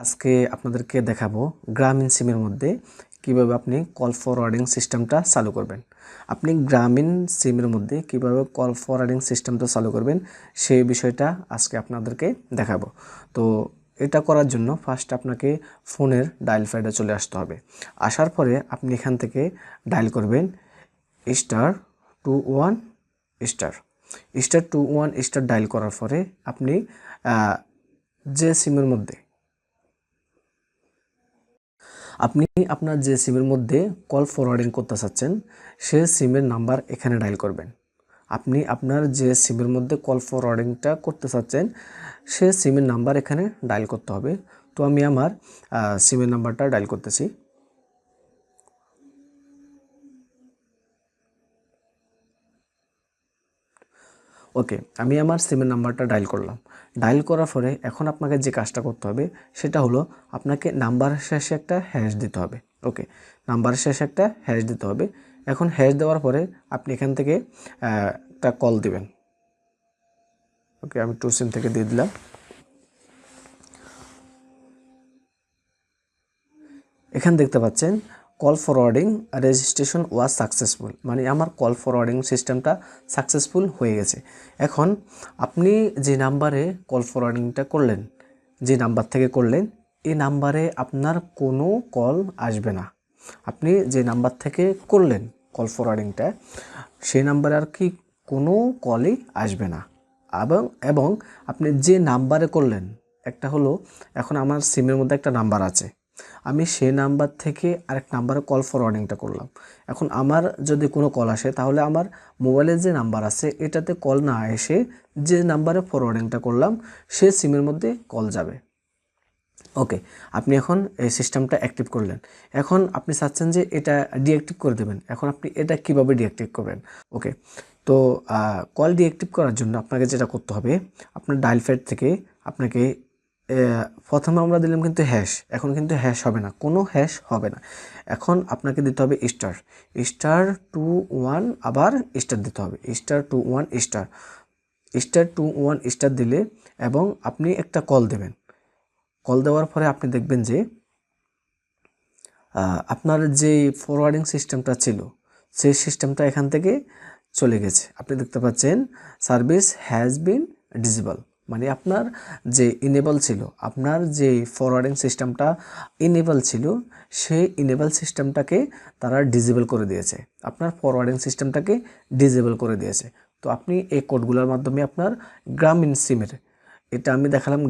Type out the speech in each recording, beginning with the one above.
আজকে আপনাদেরকে দেখাবো গ্রামীণ সিমের মধ্যে কিভাবে আপনি কল ফরওয়ার্ডিং সিস্টেমটা চালু করবেন। আপনি গ্রামীণ সিমের মধ্যে কিভাবে কল ফরওয়ার্ডিং সিস্টেমটা চালু করবেন সেই বিষয়টা আজকে আপনাদেরকে দেখাবো। তো এটা করার জন্য ফার্স্ট আপনাকে ফোনের ডায়াল প্যাডে চলে আসতে হবে। আসার পরে আপনি এখান থেকে ডায়াল করবেন *21* *21* ডায়াল করার পরে আপনি যে সিমের মধ্যে আপনি আপনার যে সিমের মধ্যে কল ফরওয়ার্ডিং করতে চাচ্ছেন সে সিমের নাম্বার এখানে ডায়াল করবেন। আপনি আপনার যে সিমের মধ্যে কল ফরওয়ার্ডিংটা করতে চাচ্ছেন সে সিমের নাম্বার এখানে ডায়াল করতে হবে। তো আমি আমার সিমের নাম্বারটা ডায়াল করতেছি। ওকে, আমি আমার সিমের নাম্বারটা ডায়াল করলাম। ডায়াল করার পরে এখন আপনাকে যে কাজটা করতে হবে সেটা হলো আপনাকে নাম্বারের শেষে একটা হ্যাশ দিতে হবে। ওকে, নাম্বারের শেষে একটা হ্যাশ দিতে হবে। এখন হ্যাশ দেওয়ার পরে আপনি এখান থেকে একটা কল দিবেন। ওকে, আমি টু সিম থেকে দিয়ে দিলাম। এখানে দেখতে পাচ্ছেন call forwarding registration was successful, মানে আমার কল ফরওয়ার্ডিং সিস্টেমটা সাকসেসফুল হয়ে গেছে। এখন আপনি যে নাম্বারে কল ফরওয়ার্ডিংটা করলেন, যে নাম্বার থেকে করলেন, এই নাম্বারে আপনার কোনো কল আসবে না। আপনি যে নাম্বার থেকে করলেন কল ফরওয়ার্ডিংটা সেই নাম্বারে আর কি কোনো কলই আসবে না। এবং আপনি যে নাম্বারে করলেন, একটা হলো এখন আমার সিমের মধ্যে একটা নাম্বার আছে, আমি সেই নাম্বার থেকে আরেক নাম্বারে কল ফরওয়ার্ডিংটা করলাম। এখন আমার যদি কোনো কল আসে তাহলে আমার মোবাইলের যে নাম্বার আছে এটাতে কল না এসে যে নাম্বারে ফরওয়ার্ডিংটা করলাম সে সিমের মধ্যে কল যাবে। ওকে, আপনি এখন এই সিস্টেমটা অ্যাক্টিভ করলেন। এখন আপনি চাচ্ছেন যে এটা ডিঅ্যাক্টিভ করে দেবেন। এখন আপনি এটা কিভাবে ডিঅ্যাক্টিভ করবেন? ওকে, তো কল ডিঅ্যাক্টিভ করার জন্য আপনাকে যেটা করতে হবে, আপনার ডায়াল প্যাড থেকে আপনাকে প্রথমে আমরা দিলাম কিন্তু হ্যাশ, এখন কিন্তু হ্যাশ হবে না, কোনো হ্যাশ হবে না। এখন আপনাকে দিতে হবে ***21 আবার স্টার দিতে হবে, ***21* দিলে এবং আপনি একটা কল দেবেন। কল দেওয়ার পরে আপনি দেখবেন যে আপনার যে ফরওয়ার্ডিং সিস্টেমটা ছিল সেই সিস্টেমটা এখান থেকে চলে গেছে। আপনি দেখতে পাচ্ছেন সার্ভিস হ্যাজ বিন ডিসেবল, মানে আপনার যে ইনেবল ছিল, আপনার যে ফরওয়ার্ডিং সিস্টেমটা ইনেবল ছিল সেই ইনেবল সিস্টেমটাকে তারা ডিসেবল করে দিয়েছে, আপনার ফরওয়ার্ডিং সিস্টেমটাকে ডিসেবল করে দিয়েছে। তো আপনি এই কোডগুলোর মাধ্যমে আপনার গ্রামীণ সিমের, এটা আমি দেখালাম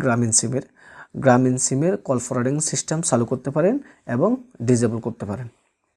গ্রামীণ সিমের কল ফরওয়ার্ডিং সিস্টেম চালু করতে পারেন এবং ডিসেবল করতে পারেন।